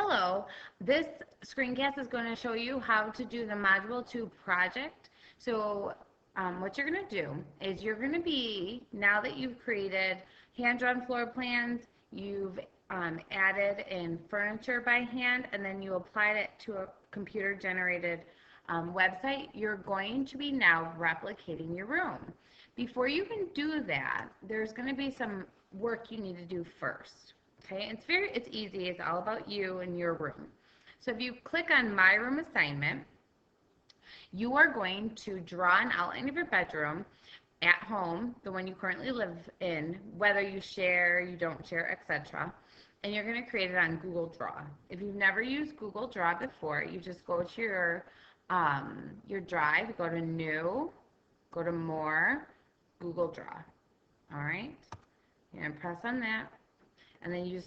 Hello, this screencast is going to show you how to do the Module 2 project. What you're going to do is you're going to be, now that you've created hand-drawn floor plans, you've added in furniture by hand, and then you applied it to a computer-generated website, you're going to be now replicating your room. Before you can do that, there's going to be some work you need to do first. Okay, it's easy. It's all about you and your room. So if you click on My Room Assignment, you are going to draw an outline of your bedroom at home, the one you currently live in, whether you share, you don't share, etc. And you're going to create it on Google Draw. If you've never used Google Draw before, you just go to your drive, go to New, go to More, Google Draw. All right, you're going to press on that. And then you're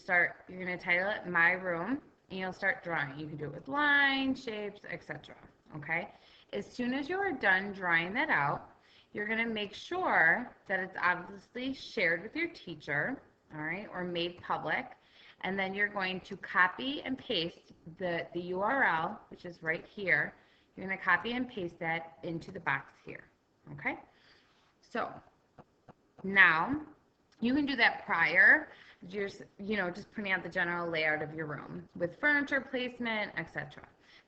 going to title it My Room, and you'll start drawing. You can do it with lines, shapes, etc. Okay? As soon as you are done drawing that out, you're going to make sure that it's obviously shared with your teacher, all right, or made public. And then you're going to copy and paste the URL, which is right here. You're going to copy and paste that into the box here, okay? So now you can do that prior. Just putting out the general layout of your room with furniture placement, etc.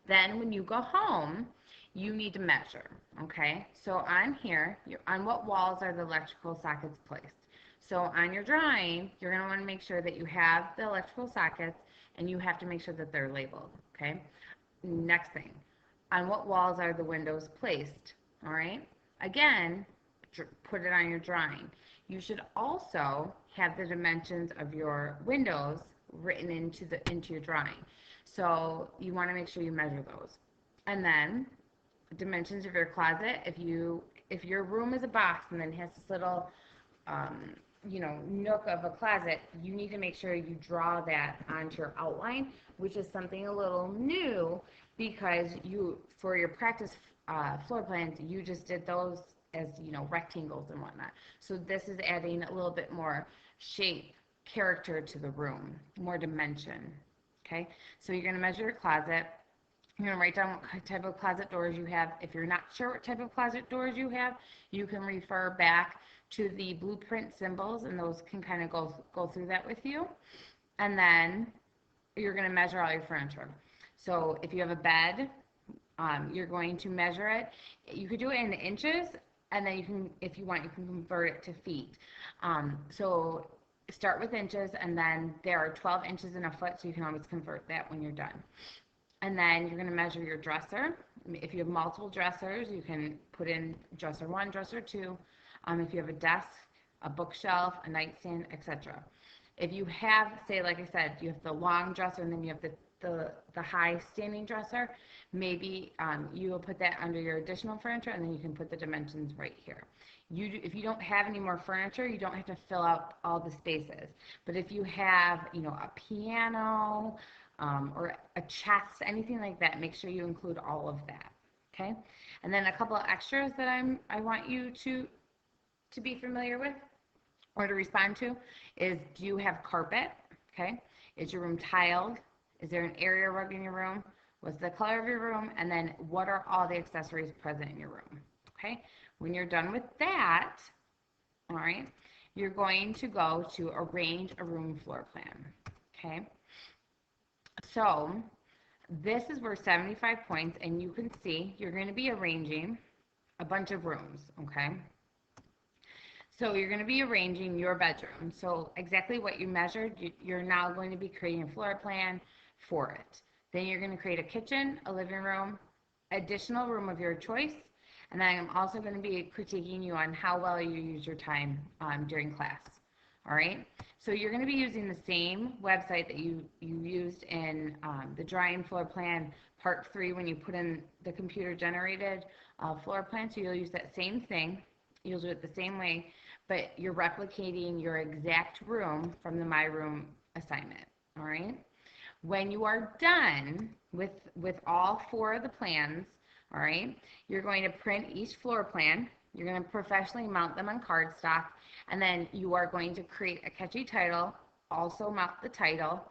Then when you go home, you need to measure, okay? So on here, on what walls are the electrical sockets placed? So on your drawing, you're going to want to make sure that you have the electrical sockets, and you have to make sure that they're labeled, okay? Next thing, on what walls are the windows placed, all right? Again, put it on your drawing. You should also have the dimensions of your windows written into your drawing. So you want to make sure you measure those. And then dimensions of your closet. If your room is a box and then has this little nook of a closet, you need to make sure you draw that onto your outline, which is something a little new because for your practice floor plans, you just did those as rectangles and whatnot. So this is adding a little bit more shape, character to the room, more dimension. Okay, so you're going to measure your closet. You're going to write down what type of closet doors you have. If you're not sure what type of closet doors you have, you can refer back to the blueprint symbols, and those can kind of go through that with you. And then you're going to measure all your furniture. So if you have a bed, you're going to measure it. You could do it in inches, and then you can, if you want, you can convert it to feet. So start with inches, and then there are 12 inches in a foot, so you can always convert that when you're done. And then you're going to measure your dresser. If you have multiple dressers, you can put in dresser 1, dresser 2. If you have a desk, a bookshelf, a nightstand, etc. If you have, say, like I said, you have the long dresser and then you have the high standing dresser, maybe you will put that under your additional furniture, and then you can put the dimensions right here. If you don't have any more furniture, you don't have to fill out all the spaces. But if you have, a piano or a chest, anything like that, make sure you include all of that. Okay, and then a couple of extras that I want you to be familiar with or to respond to is, do you have carpet? Okay, is your room tiled? Is there an area rug in your room? What's the color of your room? And then what are all the accessories present in your room? Okay, when you're done with that, all right, you're going to go to arrange a room floor plan. Okay, so this is where 75 points, and you can see you're going to be arranging a bunch of rooms. Okay, so you're going to be arranging your bedroom. So exactly what you measured, you're now going to be creating a floor plan for it. Then you're going to create a kitchen, a living room, additional room of your choice, and then I'm also going to be critiquing you on how well you use your time during class. All right, so you're going to be using the same website that you used in the drawing floor plan part 3 when you put in the computer generated floor plan. So you'll use that same thing. You'll do it the same way, but you're replicating your exact room from the My Room assignment. All right. When you are done with all 4 of the plans, all right, you're going to print each floor plan. You're going to professionally mount them on cardstock, and then you are going to create a catchy title, also mount the title,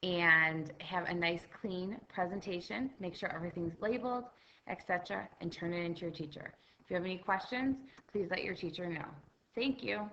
and have a nice clean presentation. Make sure everything's labeled, etc., and turn it into your teacher. If you have any questions, please let your teacher know. Thank you.